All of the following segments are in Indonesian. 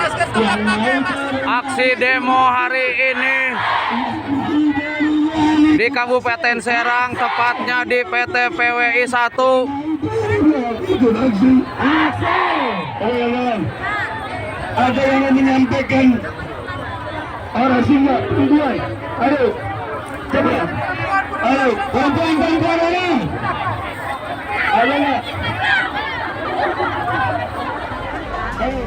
Aksi demo hari ini di Kabupaten Serang, tepatnya di PT PWI 1. Ada yang menyampaikan orasinya tujuan. Ayo, coba. Ayo, perempuan-perempuan orang. Ayo, ayo.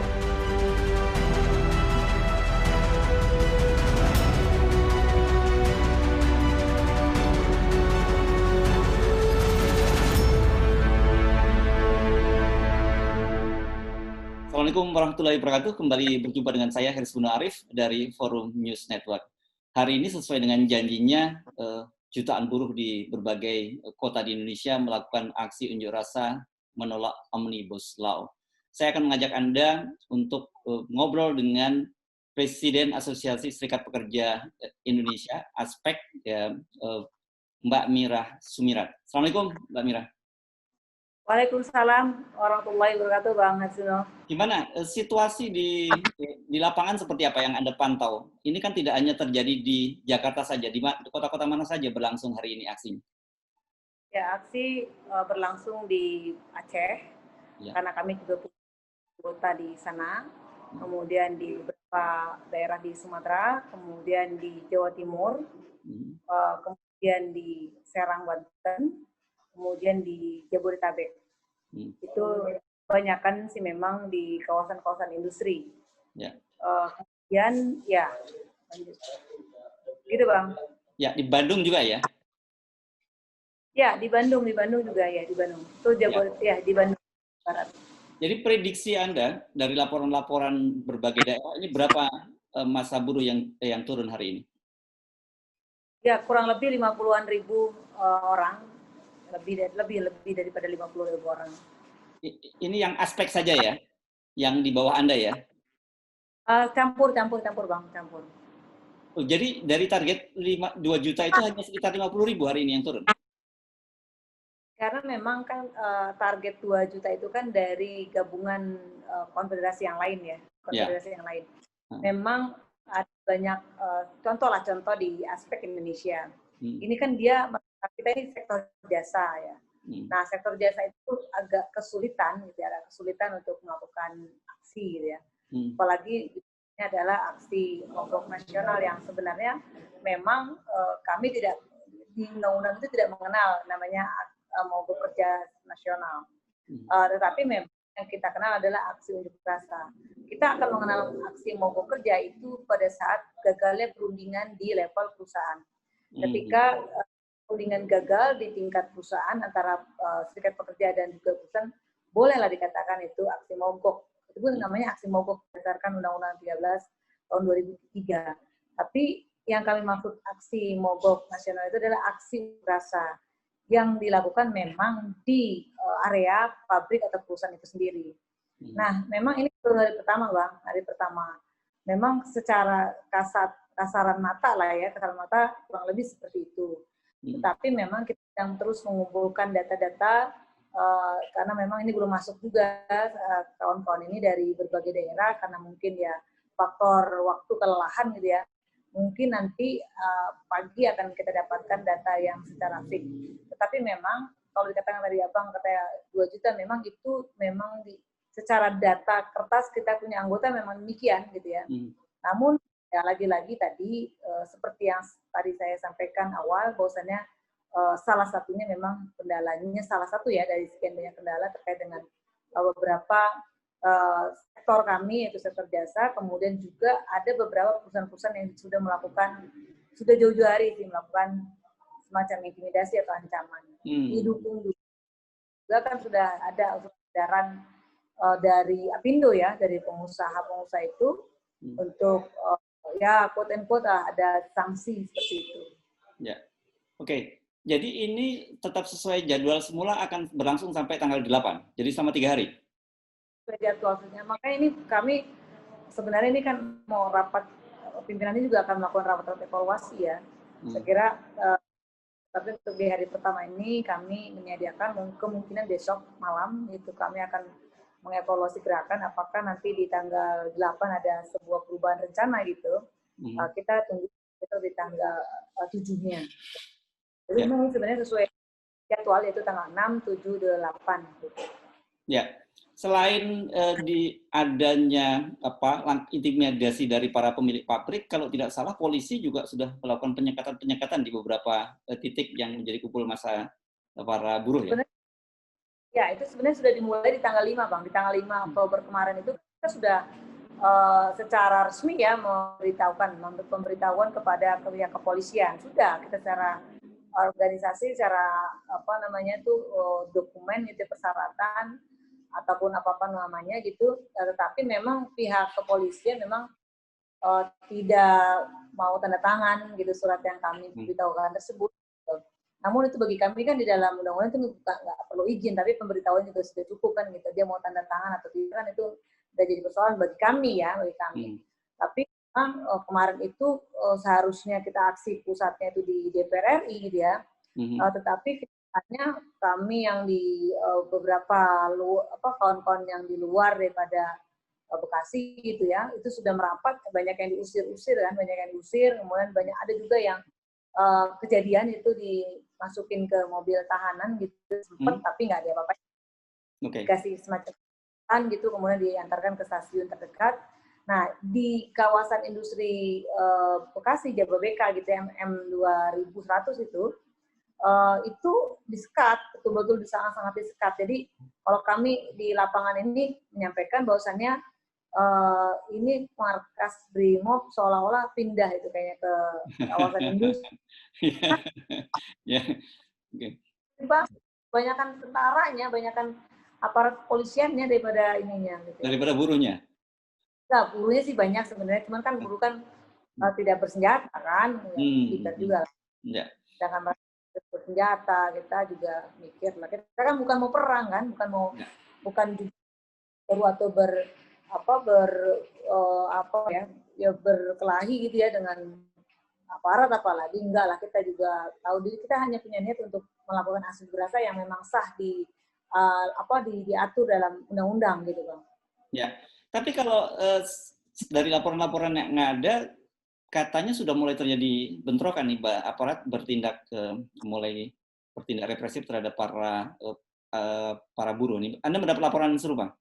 Assalamualaikum warahmatullahi wabarakatuh. Kembali berjumpa dengan saya Haris Buno Arif dari Forum News Network. Hari ini sesuai dengan janjinya, jutaan buruh di berbagai kota di Indonesia melakukan aksi unjuk rasa menolak Omnibus Law. Saya akan mengajak Anda untuk ngobrol dengan Presiden Asosiasi Serikat Pekerja Indonesia, Aspek, Mbak Mira Sumirat. Assalamualaikum, Mbak Mira. Waalaikumsalam warahmatullahi wabarakatuh, Bang Hatsuno. Gimana situasi di lapangan, seperti apa yang Anda pantau? Ini kan tidak hanya terjadi di Jakarta saja, di kota-kota mana saja berlangsung hari ini aksinya? Ya, aksi berlangsung di Aceh, ya, karena kami juga punya anggota di sana, kemudian di beberapa daerah di Sumatera, kemudian di Jawa Timur, kemudian di Serang, Banten, kemudian di Jabodetabek. Itu kebanyakan sih memang di kawasan-kawasan industri. Ya. Kemudian ya, lanjut. Gitu, Bang. Ya, di Bandung juga ya? Ya, di Bandung juga ya, di Bandung. Itu ya, di Bandung Barat. Jadi prediksi Anda dari laporan-laporan berbagai daerah ini berapa massa buruh yang turun hari ini? Ya, kurang lebih 50-an ribu orang. Lebih daripada 50.000 orang. Ini yang aspek saja ya, yang di bawah Anda ya? Campur Bang, campur. Oh, jadi dari target 2 juta itu hanya sekitar 50.000 hari ini yang turun? Karena memang kan target 2 juta itu kan dari gabungan konfederasi yang lain ya, yang lain. Memang ada banyak contoh di aspek Indonesia. Ini kan kita ini sektor jasa ya. Nah, sektor jasa itu agak kesulitan gitu ya, untuk melakukan aksi gitu ya. Apalagi ini adalah aksi mogok nasional yang sebenarnya memang kami tidak di undang-undang itu tidak mengenal namanya mogok kerja nasional. Tetapi memang yang kita kenal adalah aksi unjuk rasa. Kita akan mengenal aksi mogok kerja itu pada saat gagalnya perundingan di level perusahaan. Ketika perundingan gagal di tingkat perusahaan antara serikat pekerja dan juga perusahaan, bolehlah dikatakan itu aksi mogok. Itu pun namanya aksi mogok berdasarkan Undang-Undang 13 tahun 2003. Tapi yang kami maksud aksi mogok nasional itu adalah aksi rasa yang dilakukan memang di area pabrik atau perusahaan itu sendiri. Nah, memang ini baru hari pertama, Bang. Hari pertama. Memang secara kasaran mata kurang lebih seperti itu. Tetapi memang kita sedang terus mengumpulkan data-data karena memang ini belum masuk juga kawan-kawan ini dari berbagai daerah karena mungkin ya faktor waktu kelelahan gitu ya. Mungkin nanti pagi akan kita dapatkan data yang secara fix. Tetapi memang kalau dikatakan dari Abang katanya 2 juta, memang itu memang secara data kertas kita punya anggota memang demikian gitu ya. Namun ya lagi-lagi tadi seperti yang tadi saya sampaikan awal bahwasannya salah satunya memang kendalanya salah satu ya dari sekian banyak kendala terkait dengan beberapa sektor kami yaitu sektor jasa, kemudian juga ada beberapa perusahaan-perusahaan yang sudah jauh-jauh hari sih melakukan semacam intimidasi atau ancaman. Didukung juga kan sudah ada edaran dari Apindo ya, dari pengusaha-pengusaha itu untuk ya quote-unquote ada sanksi seperti itu. Ya, oke. Jadi ini tetap sesuai jadwal semula akan berlangsung sampai tanggal 8. Jadi selama 3 hari. Jadwalnya. Makanya ini kami sebenarnya ini kan mau rapat, pimpinan ini juga akan melakukan rapat evaluasi ya. Saya kira tapi untuk di hari pertama ini kami menyediakan kemungkinan besok malam itu kami akan mengevaluasi gerakan apakah nanti di tanggal 8 ada sebuah perubahan rencana gitu. Kita tunggu itu di tanggal 7-nya. Jadi memang sebenarnya sesuai jadwal yaitu tanggal 6, 7, 8 gitu. Ya. Selain di adanya intimidasi dari para pemilik pabrik, kalau tidak salah polisi juga sudah melakukan penyekatan di beberapa titik yang menjadi kumpul massa para buruh ya. Ya, itu sebenarnya sudah dimulai di tanggal 5, Bang. Di tanggal 5 Oktober kemarin itu kita sudah secara resmi ya pemberitahuan kepada pihak kepolisian. Sudah kita secara organisasi, secara dokumen itu persyaratan ataupun apa namanya gitu, tetapi memang pihak kepolisian memang tidak mau tanda tangan gitu surat yang kami beritahukan tersebut. Namun itu bagi kami kan di dalam undang-undang itu nggak perlu izin, tapi pemberitahuan juga sudah cukup kan gitu. Dia mau tanda tangan atau tidak kan itu sudah jadi persoalan bagi kami ya, bagi kami. Tapi kemarin itu seharusnya kita aksi pusatnya itu di DPR RI gitu ya, tetapi hanya kami yang di beberapa kawan-kawan yang di luar daripada Bekasi gitu ya, itu sudah merapat, banyak yang diusir-usir kan, banyak yang diusir, kemudian banyak ada juga yang kejadian itu dimasukin ke mobil tahanan gitu sempat, tapi nggak ada apa-apa. Dikasih semacam gitu, kemudian diantarkan ke stasiun terdekat. Nah, di kawasan industri Bekasi Jababeka gitu M2100 itu disekat, betul-betul sangat-sangat disekat. Jadi kalau kami di lapangan ini menyampaikan bahwasannya ini markas Brimob seolah-olah pindah itu kayaknya ke kawasan industri. Banyakan tentaranya, banyakan aparat kepolisiannya daripada ininya. Gitu. Daripada buruhnya? Nah, buruhnya sih banyak sebenarnya, cuman kan buruh kan tidak bersenjata kan, kita juga. Sedangkan bersenjata, kita juga mikir lah. Kita kan bukan mau perang kan, bukan baru atau berkelahi gitu ya dengan aparat apalagi, enggak lah, kita juga tahu diri kita hanya punya niat untuk melakukan aksi unjuk rasa yang memang sah diatur dalam undang-undang gitu Bang. Ya, tapi kalau dari laporan-laporan yang ada katanya sudah mulai terjadi bentrokan nih, aparat mulai bertindak represif terhadap para buruh nih. Anda mendapat laporan serupa?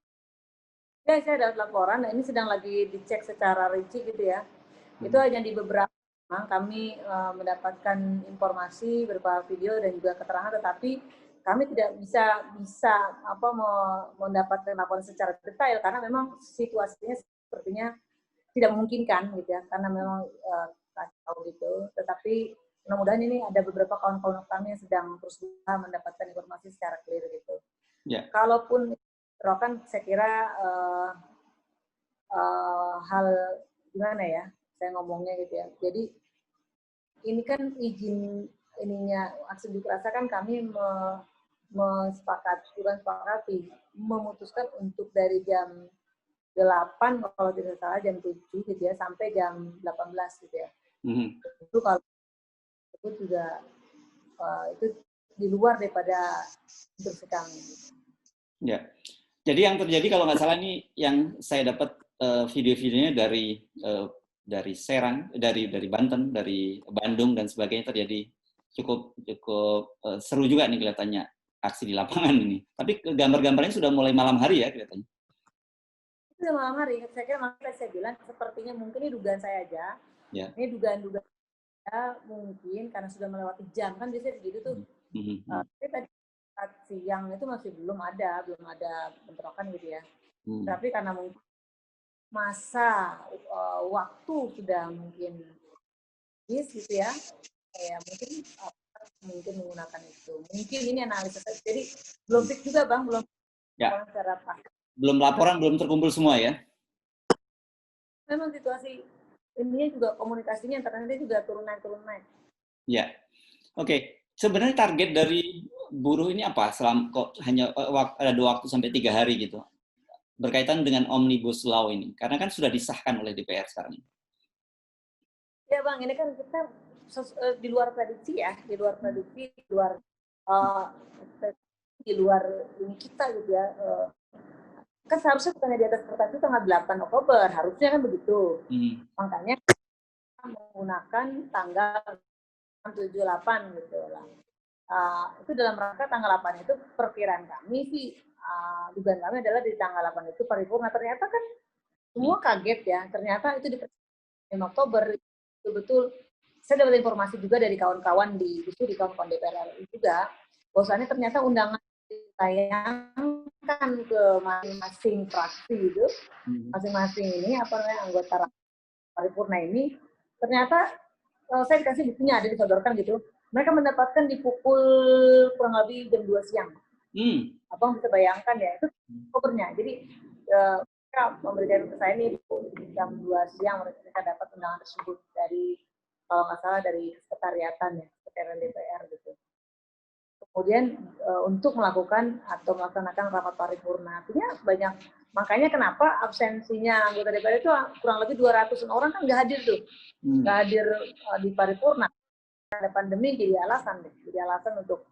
Ya, saya dapat laporan. Nah, ini sedang lagi dicek secara rinci gitu ya. Itu hanya di beberapa kami mendapatkan informasi berupa video dan juga keterangan, tetapi kami tidak bisa mendapatkan laporan secara detail karena memang situasinya sepertinya tidak memungkinkan gitu ya, karena memang kacau gitu. Tetapi mudah-mudahan ini ada beberapa kawan-kawan kami yang sedang terus mendapatkan informasi secara clear gitu. Yeah. Kalaupun kan saya kira hal gimana ya, saya ngomongnya gitu ya. Jadi ini kan izin ininya aksi unjuk rasa kan kami memutuskan untuk dari jam 8 kalau tidak salah jam 7 gitu ya sampai jam 18 gitu ya. Itu kalau itu juga itu di luar daripada instruksi kami. Ya. Jadi yang terjadi kalau nggak salah ini yang saya dapat video-videonya dari Serang, dari Banten, dari Bandung dan sebagainya, terjadi cukup seru juga nih kelihatannya aksi di lapangan ini. Tapi gambar-gambarnya sudah mulai malam hari ya kelihatannya. Sudah malam hari. Saya kira makanya saya bilang sepertinya mungkin ini dugaan saya aja. Ya. Ini dugaan saya mungkin karena sudah melewati jam kan biasanya begitu tuh. Tapi tadi siang itu masih belum ada bentrokan gitu ya. Tapi karena mungkin masa waktu sudah mungkin gitu ya mungkin menggunakan itu. Mungkin ini analisis. Jadi belum fix juga Bang, belum secara pasti. Belum laporan, belum terkumpul semua ya? Memang situasi ininya juga komunikasinya internetnya juga turun naik. Ya, oke. Sebenarnya target dari buruh ini apa? Kok hanya ada waktu sampai 3 hari gitu, berkaitan dengan Omnibus Law ini, karena kan sudah disahkan oleh DPR sekarang. Ya Bang, ini kan kita di luar prediksi ya, di luar ini kita gitu ya. kan seharusnya bukannya di atas kertas itu tanggal 8 Oktober, harusnya kan begitu. Makanya menggunakan tanggal 78 gitu lah. Itu dalam rangka tanggal 8 itu perkiraan kami sih, dugaan kami adalah di tanggal 8 itu paripurna. Ternyata kan semua kaget ya, ternyata itu di 5 Oktober, betul-betul saya dapat informasi juga dari kawan-kawan di kawan-kawan DPR RI juga, bahwasannya ternyata undangan ditayangkan ke masing-masing fraksi itu, masing-masing ini apa namanya anggota paripurna ini, ternyata saya dikasih buktinya ada disodorkan gitu. Mereka mendapatkan di pukul kurang lebih jam 2 siang. Abang bisa bayangkan ya, itu Oktobernya. Jadi mereka memberikan ke saya ini jam 2 siang mereka dapat undangan tersebut dari kalau nggak salah dari sekretariatan ya, sekretariat DPR gitu. Kemudian untuk melakukan atau melaksanakan rapat paripurna. Artinya banyak, makanya kenapa absensinya anggota DPR itu kurang lebih 200 orang kan nggak hadir tuh. Nggak hadir di paripurna. Ada pandemi jadi alasan untuk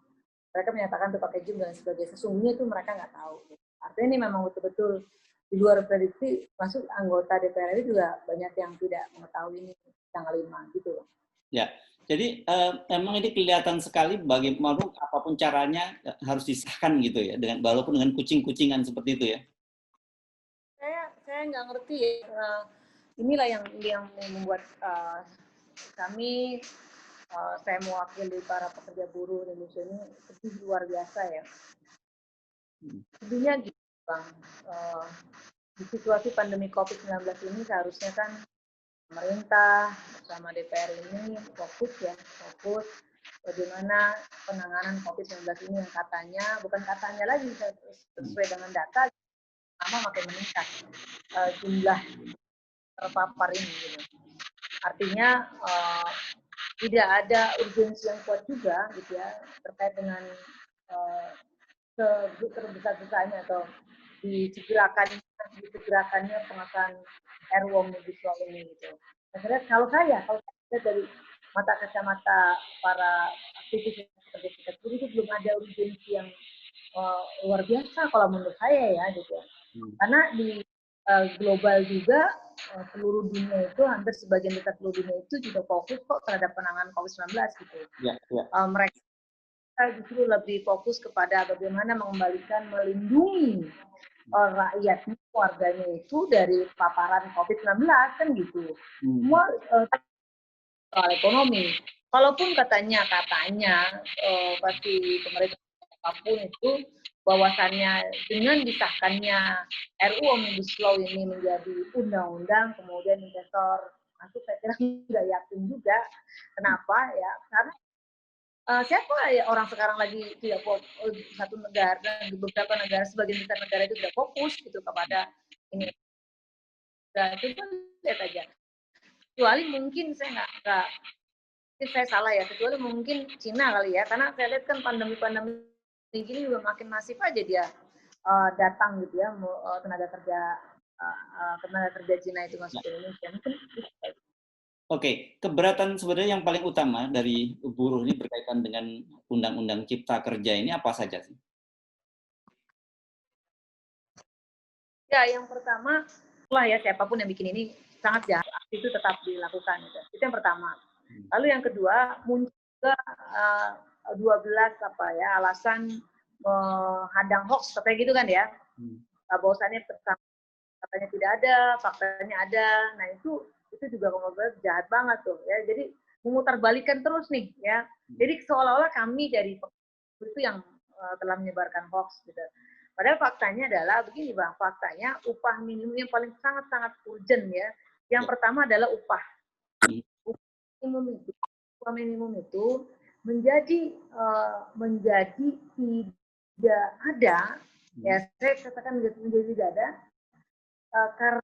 mereka menyatakan untuk pakai Zoom dan sebagainya. Sesungguhnya itu mereka nggak tahu. Artinya ini memang betul-betul di luar prediksi, masuk anggota DPR itu juga banyak yang tidak mengetahui ini tanggal 5 gitu loh. Ya, jadi memang ini kelihatan sekali bagaimana apapun caranya harus disahkan gitu ya, walaupun dengan kucing-kucingan seperti itu ya. Saya nggak ngerti ya. Inilah yang membuat kami, saya mewakili para pekerja buruh Indonesia ini sedih luar biasa ya. Sedihnya gitu Bang, di situasi pandemi COVID-19 ini seharusnya kan pemerintah bersama DPR ini fokus bagaimana penanganan COVID-19 ini yang katanya, bukan katanya lagi sesuai dengan data, makin meningkat jumlah terpapar ini. Gitu. Artinya tidak ada urgensi yang kuat juga gitu ya terkait dengan terbesar-besarnya atau disegerakannya pengesahan RUU Omnibus Law ini gitu. Akhirnya kalau saya dari mata kacamata para aktivis serikat buruh itu belum ada urgensi yang luar biasa kalau menurut saya ya gitu. Karena di global juga seluruh dunia itu hampir sebagian besar seluruh dunia itu juga fokus kok terhadap penanganan COVID-19 gitu. Mereka justru lebih fokus kepada bagaimana melindungi rakyatnya, warganya itu dari paparan COVID-19 kan gitu. Semua soal ekonomi. Kalaupun katanya pasti pemerintah apapun itu bahwasannya dengan disahkannya RUU Omnibus Law ini menjadi undang-undang, kemudian investor masuk, saya kira nggak yakin juga. Kenapa ya? Karena siapa ya orang sekarang lagi tidak fokus satu negara, di beberapa negara, sebagian besar negara itu tidak fokus gitu kepada ini. Dan itu kan lihat aja. Kecuali mungkin saya saya salah ya, kecuali mungkin Cina kali ya, karena saya lihat kan pandemi ini juga makin masif aja dia datang gitu ya, tenaga kerja Cina itu masuk ke Indonesia. Mungkin Oke, keberatan sebenarnya yang paling utama dari buruh ini berkaitan dengan Undang-Undang Cipta Kerja ini apa saja sih? Ya, yang pertama, ya siapapun yang bikin ini sangat jahat, itu tetap dilakukan. Gitu. Itu yang pertama. Lalu yang kedua, muncul juga 12 alasan menghadang hoax, katanya gitu kan ya. Bahwasannya katanya tidak ada, faktanya ada. Nah itu juga menurut jahat banget tuh ya. Jadi memutarbalikkan terus nih ya. Jadi seolah-olah kami dari itu yang telah menyebarkan hoax gitu. Padahal faktanya adalah begini Bang, faktanya upah minimum yang paling sangat-sangat urgent ya. Yang pertama adalah upah minimum itu menjadi tidak ada ya, saya katakan menjadi tidak ada karena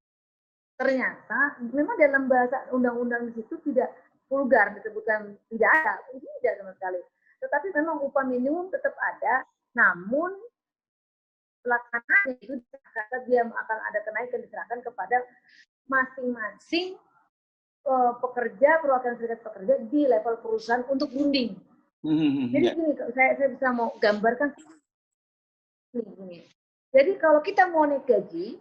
ternyata memang dalam bahasa undang-undang di situ tidak vulgar disebutkan tidak ada, tidak sama sekali. Tetapi memang upah minimum tetap ada, namun pelaksanaannya itu dia akan ada kenaikan diserahkan kepada masing-masing pekerja, perwakilan serikat pekerja di level perusahaan untuk berunding. Jadi gini, saya bisa mau gambarkan gini. Jadi kalau kita mau naik gaji,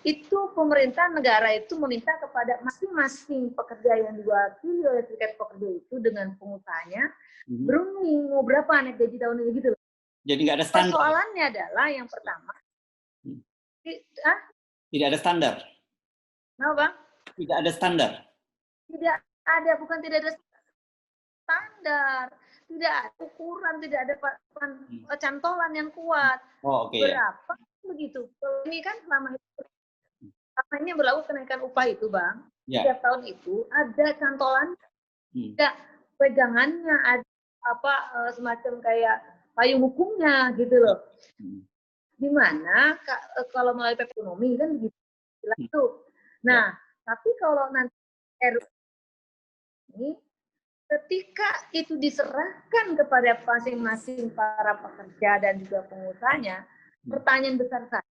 itu pemerintah negara itu meminta kepada masing-masing pekerja yang diwakili oleh serikat pekerja itu dengan pengusahanya, berunding mau berapa naik gaji tahun ini gitu loh. Jadi nggak ada standar. Persoalannya adalah yang pertama, tidak ada standar. Nah, Bang? Tidak ada standar. Tidak ada, bukan tidak ada standar, tidak ada ukuran, tidak ada cantolan yang kuat. Oh, oke. Berapa begitu? Ini kan selama ini berlaku kenaikan upah itu, Bang. Setiap tahun itu ada cantolan, ada pegangannya, ada semacam kayak payung hukumnya gitu loh. Di mana kalau melalui ekonomi kan begitu itu. Nah, tapi kalau nanti ini ketika itu diserahkan kepada masing-masing para pekerja dan juga pengusahanya, pertanyaan besar saya,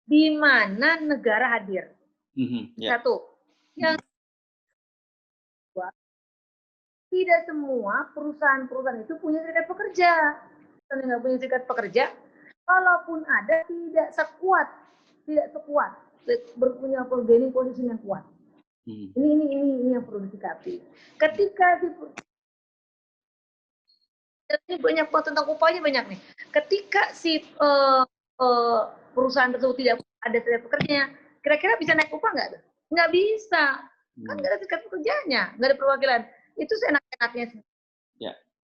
di mana negara hadir? Satu. Yang kedua, tidak semua perusahaan-perusahaan itu punya serikat pekerja. Kalau nggak punya serikat pekerja, kalaupun ada tidak sekuat, berpunya bargaining position yang kuat. Ini yang perlu disikapi. Ketika ini banyak tentang upahnya banyak nih. Ketika si perusahaan tersebut tidak ada serikat pekerjanya, kira-kira bisa naik upah nggak? Nggak bisa. Kan nggak ada serikat pekerjanya, nggak ada perwakilan. Itu seenak-enaknya sih.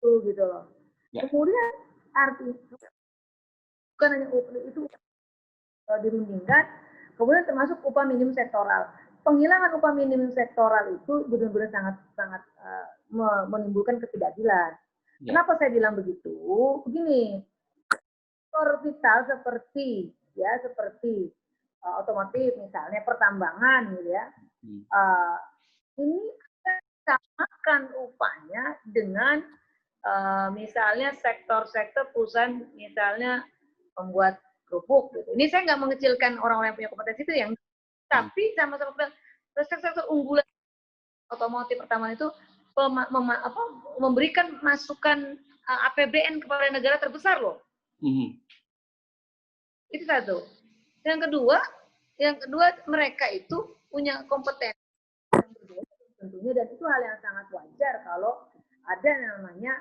Gitu loh. Kemudian artinya bukan hanya upah itu dirundingkan, kemudian termasuk upah minimum sektoral. Penghilangan upah minimum sektoral itu benar-benar sangat menimbulkan ketidakadilan. Kenapa saya bilang begitu? Begini, sektor vital seperti otomotif misalnya, pertambangan gitu ya, ini samakan upahnya dengan misalnya sektor-sektor perusahaan misalnya membuat kerupuk gitu. Ini saya nggak mengecilkan orang-orang yang punya kompetensi itu yang, tapi sama-sama sektor unggulan otomotif pertama itu memberikan masukan APBN kepada negara terbesar loh. Itu satu. Yang kedua mereka itu punya kompetensi yang berbeda tentunya, dan itu hal yang sangat wajar kalau ada namanya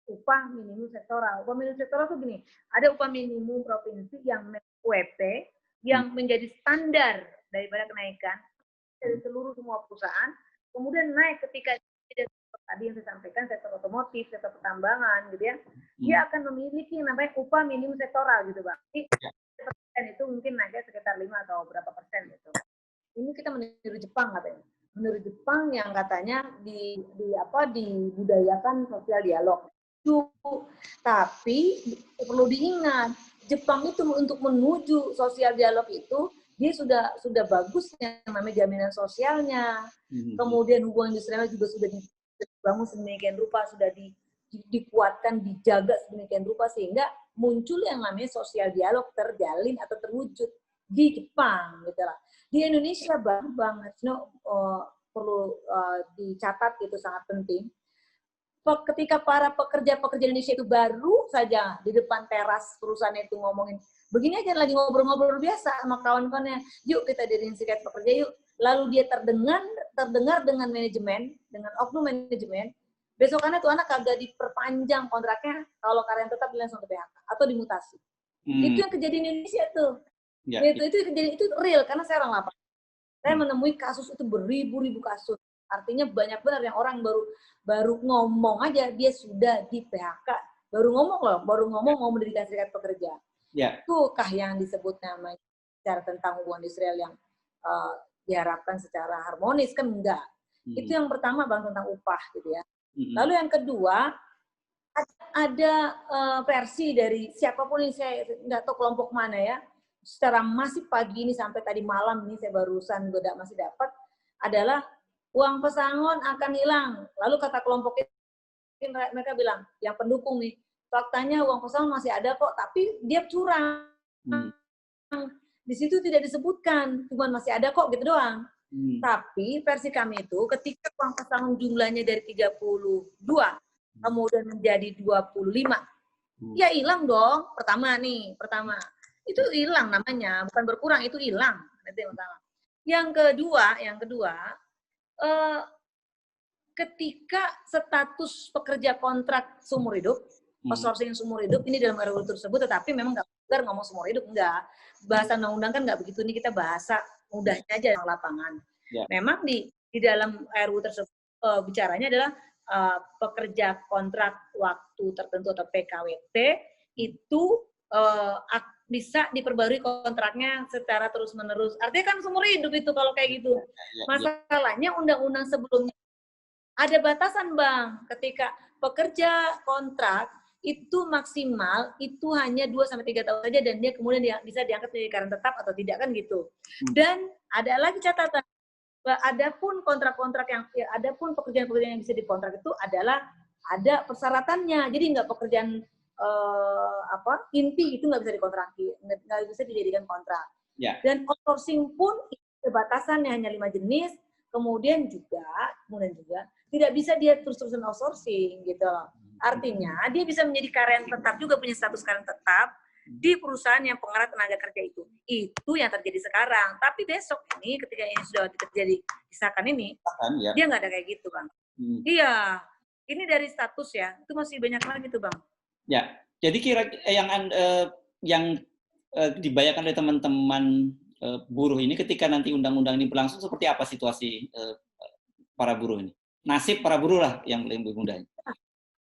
upah minimum sektoral. Upah minimum sektoral itu gini, ada upah minimum provinsi yang UMP yang menjadi standar daripada kenaikan dari seluruh semua perusahaan, kemudian naik ketika tadi yang saya sampaikan sektor otomotif, sektor pertambangan gitu ya, dia akan memiliki yang namanya upah minimum sektoral gitu Bang. Dan itu mungkin naiknya sekitar 5 atau berapa persen gitu. Ini kita meniru Jepang katanya. Menurut Jepang yang katanya dibudayakan sosial dialog. Tapi perlu diingat, Jepang itu untuk menuju sosial dialog itu dia sudah bagus yang namanya jaminan sosialnya. Kemudian hubungan industrialnya juga sudah dibangun sedemikian rupa, sudah dikuatkan, dijaga sedemikian rupa sehingga muncul yang namanya sosial dialog terjalin atau terwujud di Jepang gitu lah. Di Indonesia banget perlu dicatat, itu sangat penting. Ketika para pekerja-pekerja Indonesia itu baru saja di depan teras perusahaan itu ngomongin, begini aja lagi ngobrol-ngobrol biasa sama kawan-kawannya, yuk kita diriin serikat pekerja yuk. Lalu dia terdengar dengan manajemen, dengan oknum manajemen, besokannya tuh anak kagak diperpanjang kontraknya, kalau karyawan tetap langsung ke PHK atau dimutasi. Itu yang kejadian di Indonesia tuh. Itu real, karena saya orang lapangan. Saya menemui kasus itu beribu-ribu kasus. Artinya banyak benar yang orang baru ngomong aja dia sudah di PHK. Baru ngomong mau mendirikan serikat pekerja. Itukah yang disebut namanya secara tentang hubungan industrial yang diharapkan secara harmonis? Kan enggak. Itu yang pertama Bang, tentang upah gitu ya. Lalu yang kedua, ada versi dari siapapun ini, saya nggak tahu kelompok mana ya, secara masif pagi ini sampai tadi malam ini saya barusan masih dapat, adalah uang pesangon akan hilang. Lalu kata kelompok ini, mereka bilang, yang pendukung nih, faktanya uang pesangon masih ada kok, tapi dia curang. Di situ tidak disebutkan, cuma masih ada kok gitu doang. Tapi versi kami itu, ketika uang pesangon jumlahnya dari 32, kemudian menjadi 25, Ya hilang dong. Pertama itu hilang namanya, bukan berkurang, itu hilang. Itu yang pertama. Yang kedua, ketika status pekerja kontrak seumur hidup, outsourcing seumur hidup ini dalam RUU tersebut, tetapi memang nggak ngomong seumur hidup, enggak. Bahasa undang-undang kan nggak begitu, ini kita bahasa mudahnya aja yang lapangan. Ya. Memang di dalam RUU tersebut bicaranya adalah pekerja kontrak waktu tertentu atau PKWT itu bisa diperbarui kontraknya secara terus-menerus. Artinya kan seumur hidup itu kalau kayak gitu. Masalahnya undang-undang sebelumnya ada batasan, Bang. Ketika pekerja kontrak itu maksimal itu hanya 2-3 tahun saja, dan dia kemudian bisa diangkat menjadi karyawan tetap atau tidak, kan gitu. Dan ada lagi catatan, adapun kontrak-kontrak adapun pekerjaan-pekerjaan yang bisa dikontrak itu adalah ada persyaratannya. Jadi nggak pekerjaan inti itu nggak bisa dikontrak, nggak bisa dijadikan kontrak. Ya. Dan outsourcing pun batasannya hanya 5 jenis. Kemudian juga tidak bisa dia terus-terusan outsourcing gitu loh. Artinya dia bisa menjadi karyawan tetap juga, punya status karyawan tetap di perusahaan yang pengerat tenaga kerja itu. Itu yang terjadi sekarang. Tapi besok ini ketika ini sudah terjadi disahkan ini, dia nggak ada kayak gitu, Bang. Iya, ini dari status ya. Itu masih banyak lagi tuh, Bang. Ya, jadi kira yang dibayangkan oleh teman-teman buruh ini ketika nanti undang-undang ini berlangsung, seperti apa situasi para buruh ini? Nasib para buruh lah yang lebih mudah.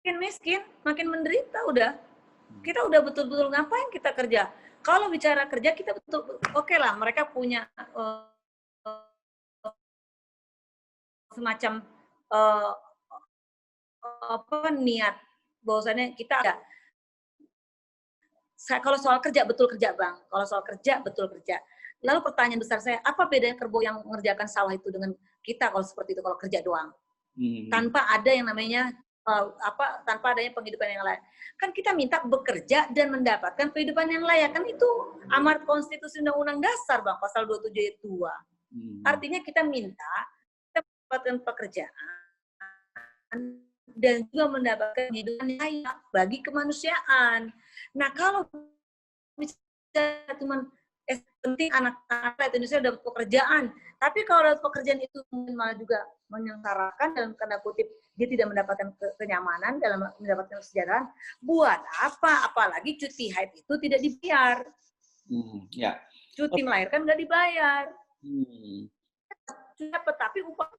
Makin miskin, makin menderita udah. Kita udah betul-betul ngapain kita kerja? Kalau bicara kerja kita betul, oke lah, mereka punya semacam niat bahwasannya kita ada. Kalau soal kerja betul kerja, Bang. Kalau soal kerja betul kerja. Lalu pertanyaan besar saya, apa bedanya kerbo yang mengerjakan sawah itu dengan kita kalau seperti itu, kalau kerja doang? Tanpa ada yang namanya tanpa adanya penghidupan yang layak. Kan kita minta bekerja dan mendapatkan kehidupan yang layak. Kan itu amar konstitusi Undang-Undang Dasar, Bang, pasal 27 ayat 2. Artinya kita minta kita mendapatkan pekerjaan dan juga mendapatkan kehidupan yang layak bagi kemanusiaan. Nah, kalau bicara cuma penting anak-anak Indonesia dapat pekerjaan, tapi kalau dapat pekerjaan itu malah juga menyengsarakan, dalam tanda kutip dia tidak mendapatkan kenyamanan, dalam mendapatkan kesejahteraan, buat apa? Apalagi cuti haid itu tidak dibayar. Ya. Cuti melahirkan nggak dibayar. Tapi upah.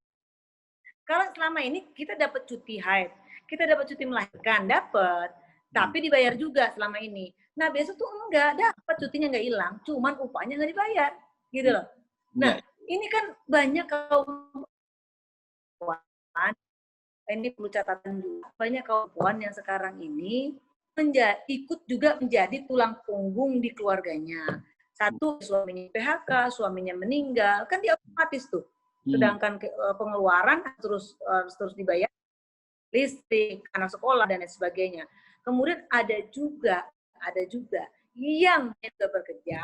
Kalau selama ini kita dapat cuti haid, kita dapat cuti melahirkan, dapat, tapi dibayar juga selama ini. Nah, besok tuh enggak, dapat cutinya nggak hilang, cuman upahnya nggak dibayar, gitu loh. Nah, ini kan banyak kaum perempuan, ini perlu catatan juga, banyak kaum perempuan yang sekarang ini ikut juga menjadi tulang punggung di keluarganya. Satu, suaminya PHK, suaminya meninggal, kan dia otomatis tuh. Sedangkan pengeluaran terus dibayar, listrik, anak sekolah, dan lain sebagainya. Kemudian ada juga yang juga bekerja,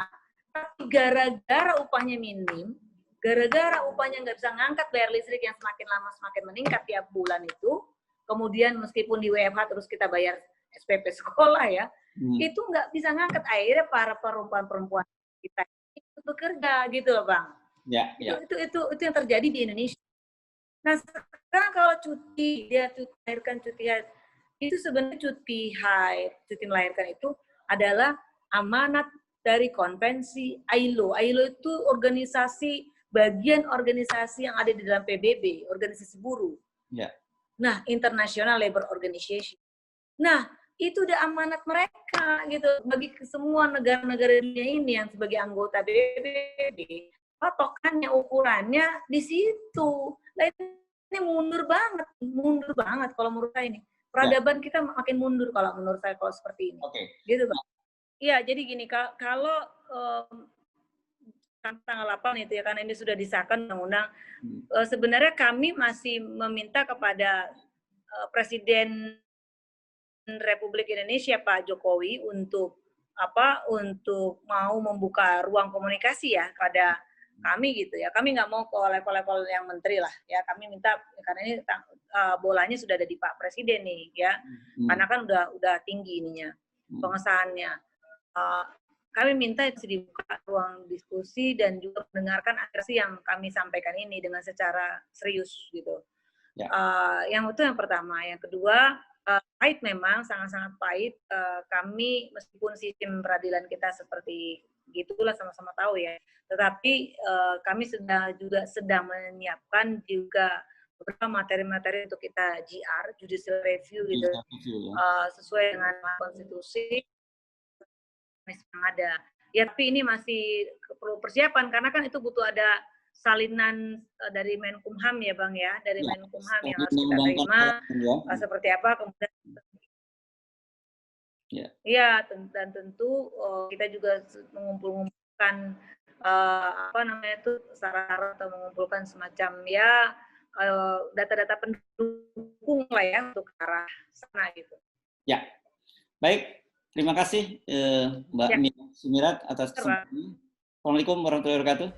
tapi gara-gara upahnya minim, gara-gara upahnya nggak bisa ngangkat bayar listrik yang semakin lama semakin meningkat tiap bulan itu, kemudian meskipun di WFH terus kita bayar SPP sekolah ya, itu nggak bisa ngangkat, akhirnya para perempuan-perempuan kita itu bekerja gitu loh, Bang. Ya, ya. Itu yang terjadi di Indonesia. Nah, sekarang kalau cuti melahirkan, cuti haid, itu sebenarnya cuti melahirkan itu adalah amanat dari konvensi ILO. ILO itu bagian organisasi yang ada di dalam PBB, organisasi buruh. Ya. Nah, International Labour Organization. Nah, itu udah amanat mereka gitu bagi semua negara-negara dunia ini yang sebagai anggota PBB. Patokannya, ukurannya di situ. Nah, ini mundur banget kalau menurut saya ini. Peradaban kita makin mundur kalau menurut saya kalau seperti ini. Oke. Gitu, Bang. Iya, jadi gini, kalau tanggal 8 itu ya, karena ini sudah disahkan undang-undang, sebenarnya kami masih meminta kepada Presiden Republik Indonesia Pak Jokowi untuk mau membuka ruang komunikasi ya pada kami gitu ya. Kami nggak mau ke level-level yang menteri lah ya. Kami minta, karena ini bolanya sudah ada di Pak Presiden nih ya. Karena kan udah tinggi ininya. pengesahannya. Kami minta dibuka ruang diskusi dan juga mendengarkan aspirasi yang kami sampaikan ini dengan secara serius gitu. Ya. Yang itu yang pertama. Yang kedua, pahit memang sangat-sangat pahit. Kami meskipun sistem peradilan kita seperti gitulah sama-sama tahu ya. Tetapi kami juga sedang menyiapkan juga beberapa materi-materi untuk kita GR, judicial review gitu, sesuai dengan konstitusi yang ada. Ya, tapi ini masih perlu persiapan karena kan itu butuh ada salinan dari Menkumham ya Bang ya, dari Menkumham yang harus kita terima seperti apa kemudian. Ya, dan tentu kita juga mengumpulkan sarana atau mengumpulkan semacam ya data-data pendukung lah ya untuk ke arah sana gitu. Ya, baik. Terima kasih Mbak Mia Sumirat atas kesempatan. Assalamualaikum warahmatullahi wabarakatuh.